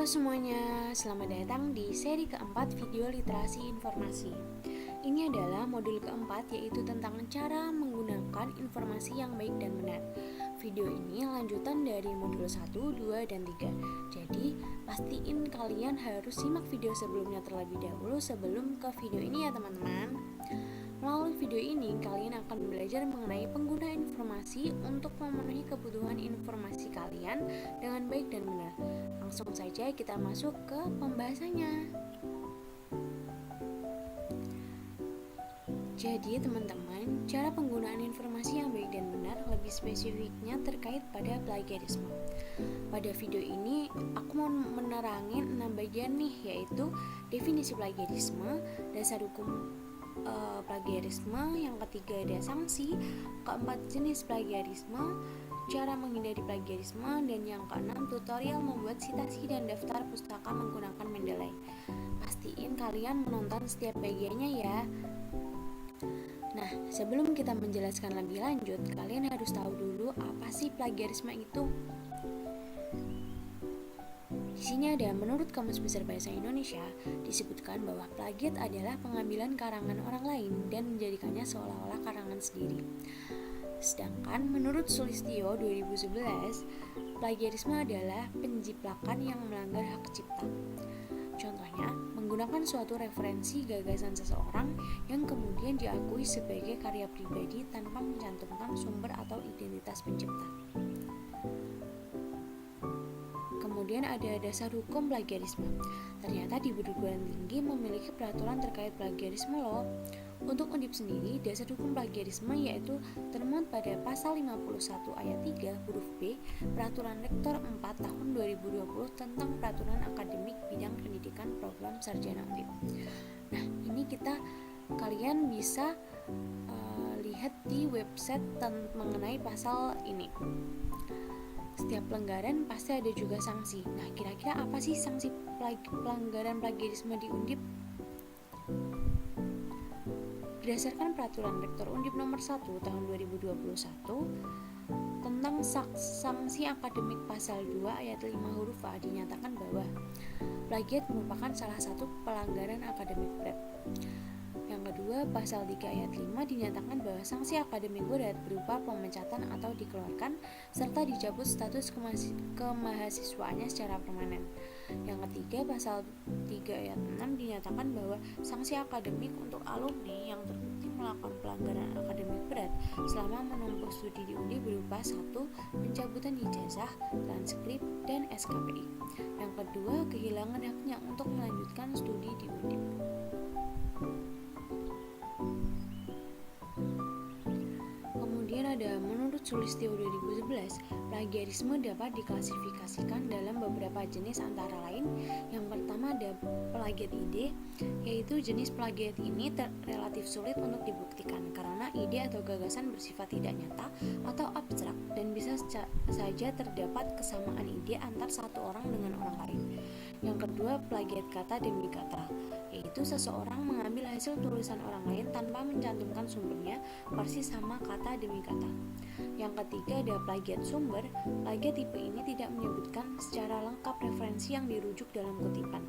Halo semuanya, selamat datang di seri keempat video literasi informasi. Ini adalah modul keempat, yaitu tentang cara menggunakan informasi yang baik dan benar. Video ini lanjutan dari modul 1, 2, dan 3. Jadi, pastiin kalian harus simak video sebelumnya terlebih dahulu sebelum ke video ini ya teman-teman. Melalui video ini, kalian akan belajar mengenai penggunaan informasi untuk memenuhi kebutuhan informasi kalian dengan baik dan benar. Langsung saja kita masuk ke pembahasannya. Jadi teman-teman, cara penggunaan informasi yang baik dan benar lebih spesifiknya terkait pada plagiarisme. Pada video ini, aku mau menerangin 6 bagian nih, yaitu definisi plagiarisme, dasar hukum plagiarisme, yang ketiga ada sanksi, keempat jenis plagiarisme, cara menghindari plagiarisme, dan yang keenam tutorial membuat citasi dan daftar pustaka menggunakan Mendeley. Pastiin kalian menonton setiap bagiannya ya. Nah, sebelum kita menjelaskan lebih lanjut, kalian harus tahu dulu apa sih plagiarisme itu. Di sini ada, menurut Kamus Besar Bahasa Indonesia, disebutkan bahwa plagiat adalah pengambilan karangan orang lain dan menjadikannya seolah-olah karangan sendiri. Sedangkan menurut Sulistyo 2011, plagiarisme adalah penjiplakan yang melanggar hak cipta. Contohnya, menggunakan suatu referensi gagasan seseorang yang kemudian diakui sebagai karya pribadi tanpa mencantumkan sumber atau identitas pencipta. Kemudian ada dasar hukum plagiarisme. Ternyata di perguruan tinggi memiliki peraturan terkait plagiarisme loh. Untuk Undip sendiri, dasar hukum plagiarisme yaitu termuat pada pasal 51 ayat 3 huruf B Peraturan Rektor 4 tahun 2020 tentang peraturan akademik bidang pendidikan program sarjana Undip. Nah, ini kalian bisa lihat di website mengenai pasal ini. Setiap pelanggaran pasti ada juga sanksi. Nah, kira-kira apa sih sanksi pelanggaran plagiarisme di Undip? Berdasarkan Peraturan Rektor Undip nomor 1 tahun 2021 tentang sanksi akademik pasal 2 ayat 5 huruf A, dinyatakan bahwa plagiat merupakan salah satu pelanggaran akademik berat. Yang kedua, pasal 3 ayat 5 dinyatakan bahwa sanksi akademik berat berupa pemecatan atau dikeluarkan serta dicabut status kemahasiswaannya secara permanen. Yang ketiga, pasal 3 ayat 6 dinyatakan bahwa sanksi akademik untuk alumni yang terbukti melakukan pelanggaran akademik berat selama menempuh studi di Undip berupa 1. Pencabutan ijazah, transkrip, dan SKPI. Yang kedua, kehilangan haknya untuk melanjutkan studi di Undip. Kemudian ada, menurut Sulistyo 2011, plagiarisme dapat diklasifikasikan dalam beberapa jenis antara lain. Yang pertama ada plagiat ide, yaitu jenis plagiat ini relatif sulit untuk dibuktikan karena ide atau gagasan bersifat tidak nyata atau abstrak dan bisa saja terdapat kesamaan ide antar satu orang dengan orang lain. Yang kedua, plagiat kata demi kata, yaitu seseorang mengambil hasil tulisan orang lain tanpa mencantumkan sumbernya persis sama kata demi kata. Yang ketiga ada plagiat sumber. Plagiat tipe ini tidak menyebutkan secara lengkap referensi yang dirujuk dalam kutipan.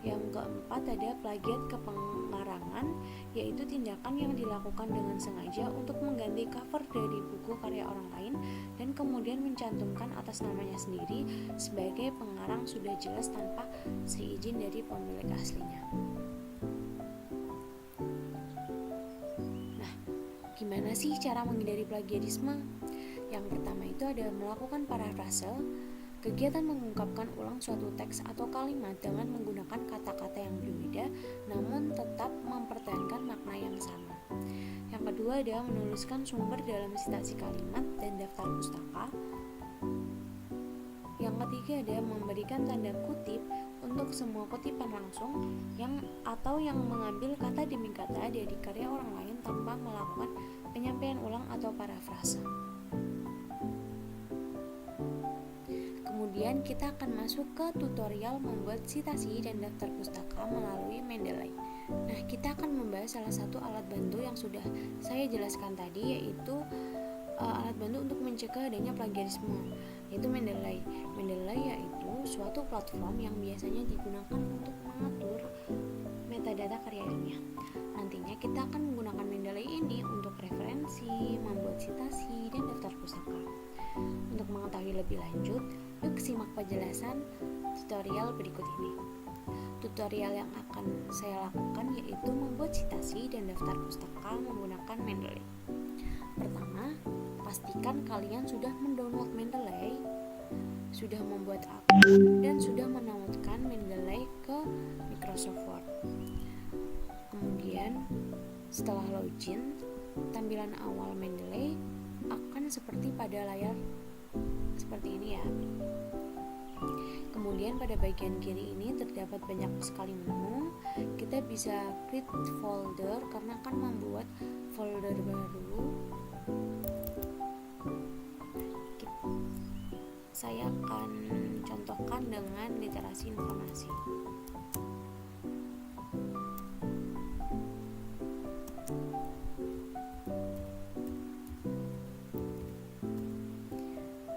Yang keempat ada plagiat kepengarangan, yaitu tindakan yang dilakukan dengan sengaja untuk mengganti cover dari buku karya orang lain dan kemudian mencantumkan atas namanya sendiri sebagai pengarang sudah jelas tanpa seizin dari pemilik aslinya. Nah, gimana sih cara menghindari plagiarisme? Yang pertama itu ada melakukan parafrase, kegiatan mengungkapkan ulang suatu teks atau kalimat dengan menggunakan kata-kata yang berbeda namun tetap mempertahankan makna yang sama. Yang kedua ada menuliskan sumber dalam citasi kalimat dan daftar pustaka. Yang ketiga ada memberikan tanda kutip untuk semua kutipan langsung yang mengambil kata demi kata dari karya orang lain tanpa melakukan penyampaian ulang atau parafrase. Kemudian kita akan masuk ke tutorial membuat citasi dan daftar pustaka melalui Mendeley. Nah, kita akan membahas salah satu alat bantu yang sudah saya jelaskan tadi, yaitu alat bantu untuk mencegah adanya plagiarisme, yaitu Mendeley. Mendeley yaitu suatu suatu platform yang biasanya digunakan untuk mengatur metadata karya ilmiah. Nantinya kita akan menggunakan Mendeley ini untuk referensi, membuat citasi, dan daftar pustaka. Untuk mengetahui lebih lanjut, yuk simak penjelasan tutorial berikut ini. Tutorial yang akan saya lakukan yaitu membuat citasi dan daftar pustaka menggunakan Mendeley. Pertama, pastikan kalian sudah mendownload Mendeley, sudah membuat akun, dan sudah menautkan Mendeley ke Microsoft Word. Kemudian, setelah login, tampilan awal Mendeley akan seperti pada layar seperti ini ya. Kemudian pada bagian kiri ini terdapat banyak sekali menu. Kita bisa create folder karena akan membuat folder baru. Saya akan contohkan dengan literasi informasi.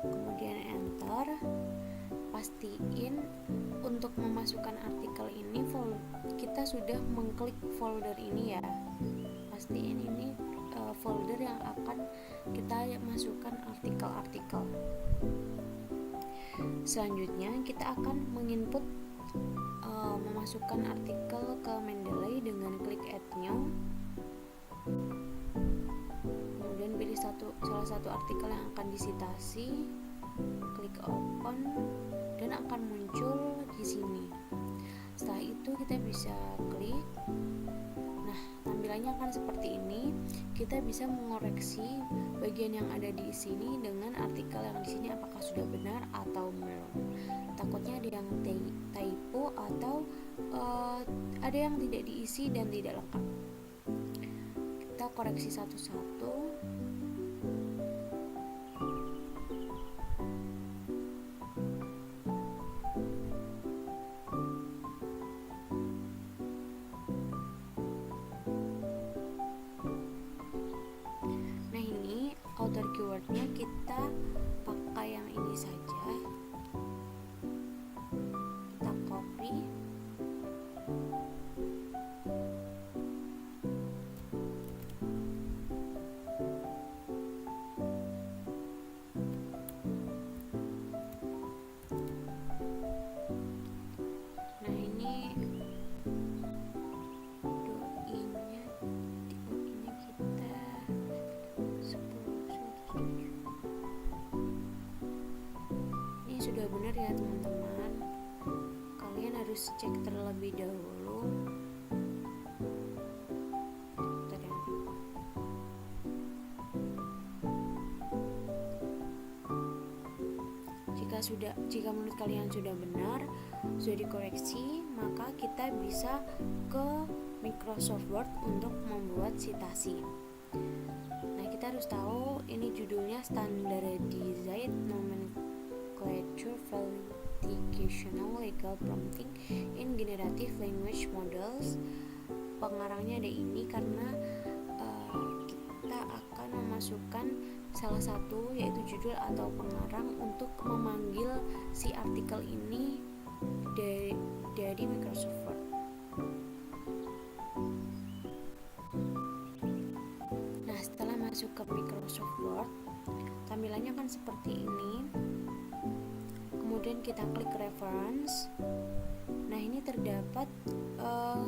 Kemudian enter. Pastiin untuk memasukkan artikel ini kita sudah mengklik folder ini ya. Pastiin ini folder yang akan kita masukkan artikel-artikel. Selanjutnya kita akan menginput memasukkan artikel ke Mendeley dengan klik add new. Kemudian pilih salah satu artikel yang akan disitasi, klik open, dan akan muncul di sini. Setelah itu kita bisa klik. Nah, tampilannya akan seperti ini. Kita bisa mengoreksi bagian yang ada di sini dengan artikel yang di sini apakah sudah benar atau belum. Takutnya ada yang typo atau ada yang tidak diisi dan tidak lengkap. Kita koreksi satu-satu. Outer keywordnya kita pakai yang ini saja. Kita copy. Nah ini sudah benar ya teman-teman. Kalian harus cek terlebih dahulu. Jika menurut kalian sudah benar, sudah dikoreksi, maka kita bisa ke Microsoft Word untuk membuat citasi. Nah, kita harus tahu ini judulnya Standardized Nomenclature Validational Legal Prompting in Generative Language Models. Pengarangnya ada ini karena kita akan memasukkan salah satu yaitu judul atau pengarang untuk memanggil si artikel ini dari Microsoft Word. Nah, setelah masuk ke Microsoft Word, tampilannya kan seperti ini. Kemudian kita klik reference. Nah, ini terdapat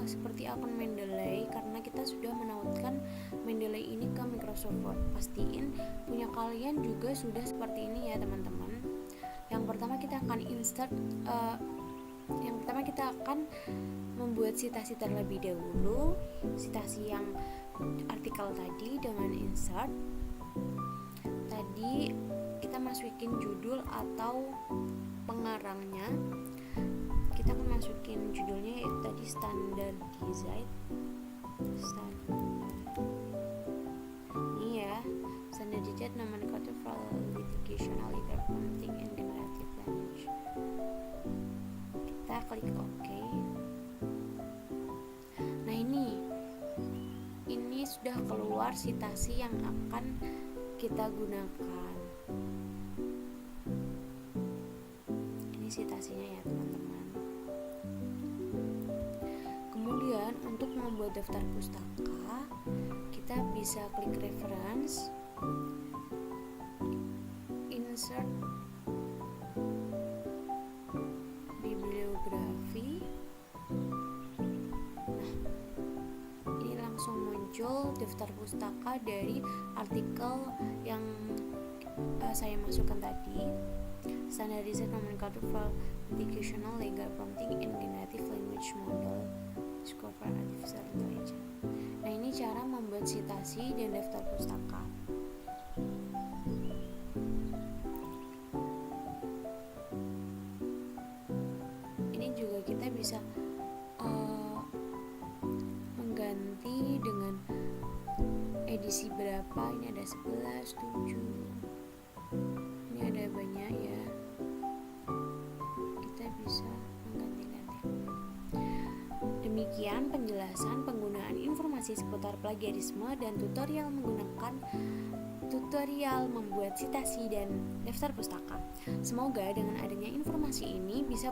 seperti akun Mendeley karena kita sudah menautkan Mendeley ini ke Microsoft Word. Pastiin punya kalian juga sudah seperti ini ya teman-teman. Yang pertama kita akan membuat citasi terlebih dahulu, citasi yang artikel tadi dengan insert. Tadi kita masukin judul atau pengarangnya. Kita akan masukin judulnya yaitu tadi Standardized. Ini ya, Standardized Nomenclature Validational Legal Prompting in Generative Language. Kita klik OK. Nah, ini sudah keluar citasi yang akan kita gunakan. Ini citasinya ya teman-teman. Kemudian untuk membuat daftar pustaka, kita bisa klik reference, insert bibliografi. Ini langsung muncul daftar pustaka dari artikel yang saya masukkan tadi. Standardized Nomenclature for Educational Legal Prompting in Generative Language Model Discover Artificial Intelligence. Nah, ini cara membuat citasi dan daftar pustaka. Ini juga kita bisa mengganti dengan edisi berapa. Ini ada 11, 7. Ini ada banyak ya. Kita bisa mengganti-ganti. Demikian penjelasan penggunaan informasi seputar plagiarisme dan tutorial membuat citasi dan daftar pustaka. Semoga dengan adanya informasi ini bisa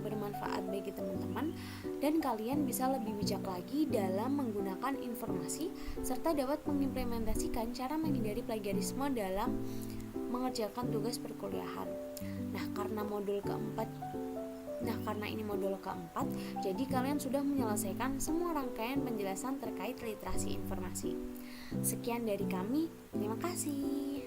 bermanfaat bagi teman-teman dan kalian bisa lebih bijak lagi dalam menggunakan informasi serta dapat mengimplementasikan cara menghindari plagiarisme dalam mengerjakan tugas perkuliahan. Nah, karena ini modul keempat, jadi kalian sudah menyelesaikan semua rangkaian penjelasan terkait literasi informasi. Sekian dari kami, terima kasih.